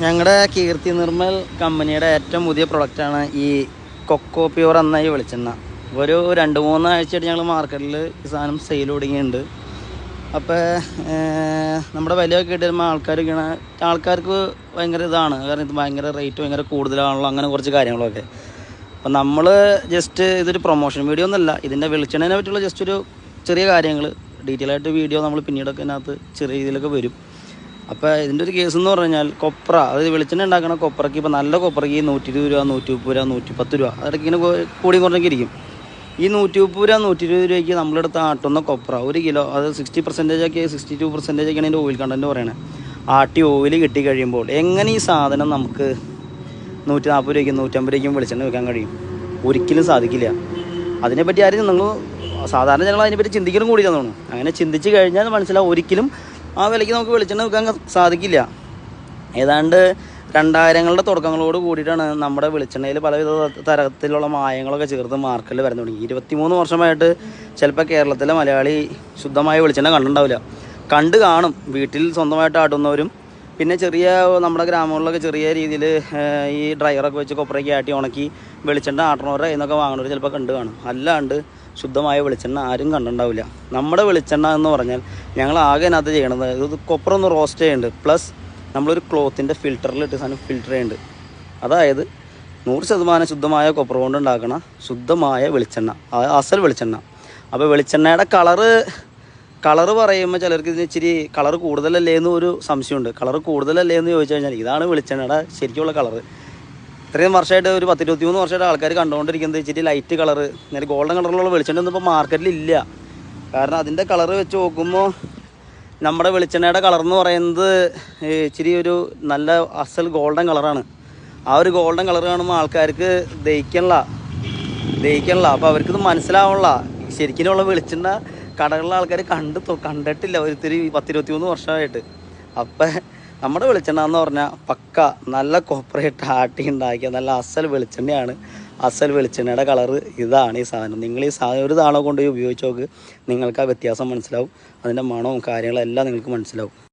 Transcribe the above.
ഞങ്ങളുടെ കീർത്തി നിർമ്മൽ കമ്പനിയുടെ ഏറ്റവും പുതിയ പ്രൊഡക്റ്റാണ് ഈ കൊക്കോ പ്യൂർ എന്ന ഈ വെളിച്ചെണ്ണ. ഒരു 2-3 ആഴ്ചയായിട്ട് ഞങ്ങൾ മാർക്കറ്റിൽ ഈ സാധനം സെയിൽ തുടങ്ങിയിട്ടുണ്ട്. അപ്പോൾ നമ്മുടെ വിലയൊക്കെ ഇട്ട് വരുമ്പോൾ ആൾക്കാർക്ക് ഭയങ്കര ഇതാണ്, കാരണം ഇത് ഭയങ്കര റേറ്റ് ഭയങ്കര കൂടുതലാണല്ലോ, അങ്ങനെ കുറച്ച് കാര്യങ്ങളൊക്കെ. അപ്പം നമ്മൾ ജസ്റ്റ് ഇതൊരു പ്രൊമോഷൻ വീഡിയോ ഒന്നുമല്ല, ഇതിൻ്റെ വെളിച്ചെണ്ണനെ പറ്റിയുള്ള ജസ്റ്റ് ഒരു ചെറിയ കാര്യങ്ങൾ ഡീറ്റെയിൽ ആയിട്ട് വീഡിയോ നമ്മൾ പിന്നീടൊക്കെ ഇതിനകത്ത് ചെറിയ രീതിയിലൊക്കെ വരും. അപ്പോൾ ഇതിൻ്റെ ഒരു കേസ് എന്ന് പറഞ്ഞാൽ കൊപ്ര, അതായത് വെളിച്ചെണ്ണ ഉണ്ടാക്കുന്ന കൊപ്രയ്ക്ക് ഇപ്പോൾ നല്ല കൊപ്രയ്ക്ക് 120 രൂപ, 130 രൂപ, 110 രൂപ, അതൊക്കെ ഇങ്ങനെ കൂടിയും കുറഞ്ഞൊക്കെ ഇരിക്കും. ഈ 130 രൂപ 120 രൂപയ്ക്ക് നമ്മളെടുത്ത് ആട്ടുന്ന കൊപ്ര 1 കിലോ, അത് 60% ഒക്കെ 62% ഒക്കെയാണ് ഇതിൻ്റെ ഓയിൽ കണ്ടൻറ്റ് പറയണത്. ആട്ടി ഓയിൽ കിട്ടിക്കഴിയുമ്പോൾ എങ്ങനെ ഈ സാധനം നമുക്ക് 140 രൂപയ്ക്കും 150 രൂപയ്ക്കും വെളിച്ചെണ്ണ വെക്കാൻ കഴിയും? ഒരിക്കലും സാധിക്കില്ല. അതിനെപ്പറ്റി ആരും നിങ്ങൾ സാധാരണ ജനങ്ങൾ അതിനെപ്പറ്റി ചിന്തിക്കലും കൂടി തോന്നുന്നു. അങ്ങനെ ചിന്തിച്ച് കഴിഞ്ഞാൽ മനസ്സിലാവും ഒരിക്കലും ആ വിലയ്ക്ക് നമുക്ക് വെളിച്ചെണ്ണ വെക്കാൻ സാധിക്കില്ല. ഏതാണ്ട് 2000ങ്ങളുടെ തുടക്കങ്ങളോട് കൂടിയിട്ടാണ് നമ്മുടെ വെളിച്ചെണ്ണയിൽ പലവിധ തരത്തിലുള്ള മായങ്ങളൊക്കെ ചേർത്ത് മാർക്കറ്റിൽ വരാൻ തുടങ്ങി. 23 വർഷമായിട്ട് ചിലപ്പോൾ കേരളത്തിലെ മലയാളി ശുദ്ധമായ വെളിച്ചെണ്ണ കണ്ടിട്ടുണ്ടാവില്ല. കണ്ട് കാണും, വീട്ടിൽ സ്വന്തമായിട്ട് ആട്ടുന്നവരും പിന്നെ ചെറിയ നമ്മുടെ ഗ്രാമങ്ങളിലൊക്കെ ചെറിയ രീതിയിൽ ഈ ഡ്രൈവറൊക്കെ വെച്ച് കൊപ്രയ്ക്ക് ആട്ടി ഉണക്കി വെളിച്ചെണ്ണ ആട്ടണവരെ എന്നൊക്കെ വാങ്ങണവർ ചിലപ്പോൾ കണ്ട് കാണും. അല്ലാണ്ട് ശുദ്ധമായ വെളിച്ചെണ്ണ ആരും കണ്ടിട്ടുണ്ടാവില്ല. നമ്മുടെ വെളിച്ചെണ്ണ എന്ന് പറഞ്ഞാൽ ഞങ്ങൾ ആകെ അതിനകത്ത് ചെയ്യണത് ഇത് കൊപ്ര ഒന്ന് റോസ്റ്റ് ചെയ്യുന്നുണ്ട്, പ്ലസ് നമ്മളൊരു ക്ലോത്തിൻ്റെ ഫിൽറ്ററിലിട്ട് സാധനം ഫിൽറ്റർ ചെയ്യുന്നുണ്ട്. അതായത് 100% ശുദ്ധമായ കൊപ്ര കൊണ്ട് ഉണ്ടാക്കണ ശുദ്ധമായ വെളിച്ചെണ്ണ, അസൽ വെളിച്ചെണ്ണ. അപ്പോൾ വെളിച്ചെണ്ണയുടെ കളറ് പറയുമ്പോൾ ചിലർക്ക് ഇതിന് ഇച്ചിരി കളറ് കൂടുതലല്ലേ എന്ന് ഒരു സംശയമുണ്ട്. കളറ് കൂടുതലല്ലേ എന്ന് ചോദിച്ചു കഴിഞ്ഞാൽ ഇതാണ് വെളിച്ചെണ്ണയുടെ ശരിക്കുള്ള കളറ്. ഇത്രയും വർഷമായിട്ട് ഒരു 10-23 വർഷമായിട്ട് ആൾക്കാർ കണ്ടുകൊണ്ടിരിക്കുന്നത് ഇച്ചിരി ലൈറ്റ് കളറ്, നേരെ ഗോൾഡൻ കളറിലുള്ള വെളിച്ചെണ്ണ ഒന്നും ഇപ്പോൾ മാർക്കറ്റിൽ ഇല്ല. കാരണം അതിൻ്റെ കളറ് വെച്ച് നോക്കുമ്പോൾ നമ്മുടെ വെളിച്ചെണ്ണയുടെ കളർ എന്ന് പറയുന്നത് ഇച്ചിരി ഒരു നല്ല അസൽ ഗോൾഡൻ കളറാണ്. ആ ഒരു ഗോൾഡൻ കളർ കാണുമ്പോൾ ആൾക്കാർക്ക് ദഹിക്കണില്ല. അപ്പോൾ അവർക്കിത് മനസ്സിലാവണില്ല. ശരിക്കുള്ള വെളിച്ചെണ്ണ കടകളിലെ ആൾക്കാർ കണ്ടിട്ടില്ല ഒരിത്തിരി 10-23 വർഷമായിട്ട്. അപ്പം നമ്മുടെ വെളിച്ചെണ്ണ എന്ന് പറഞ്ഞാൽ പക്ക നല്ല കോപ്പറേറ്റ് ആട്ടി ഉണ്ടാക്കിയ നല്ല അസൽ വെളിച്ചെണ്ണയാണ്. അസൽ വെളിച്ചെണ്ണയുടെ കളറ് ഇതാണ്. ഈ സാധനം നിങ്ങൾ ഈ സാധനം ഒരു താണോ കൊണ്ടുപോയി ഉപയോഗിച്ച് നോക്ക്, നിങ്ങൾക്ക് ആ വ്യത്യാസം മനസ്സിലാവും. അതിൻ്റെ മണവും കാര്യങ്ങളെല്ലാം നിങ്ങൾക്ക് മനസ്സിലാവും.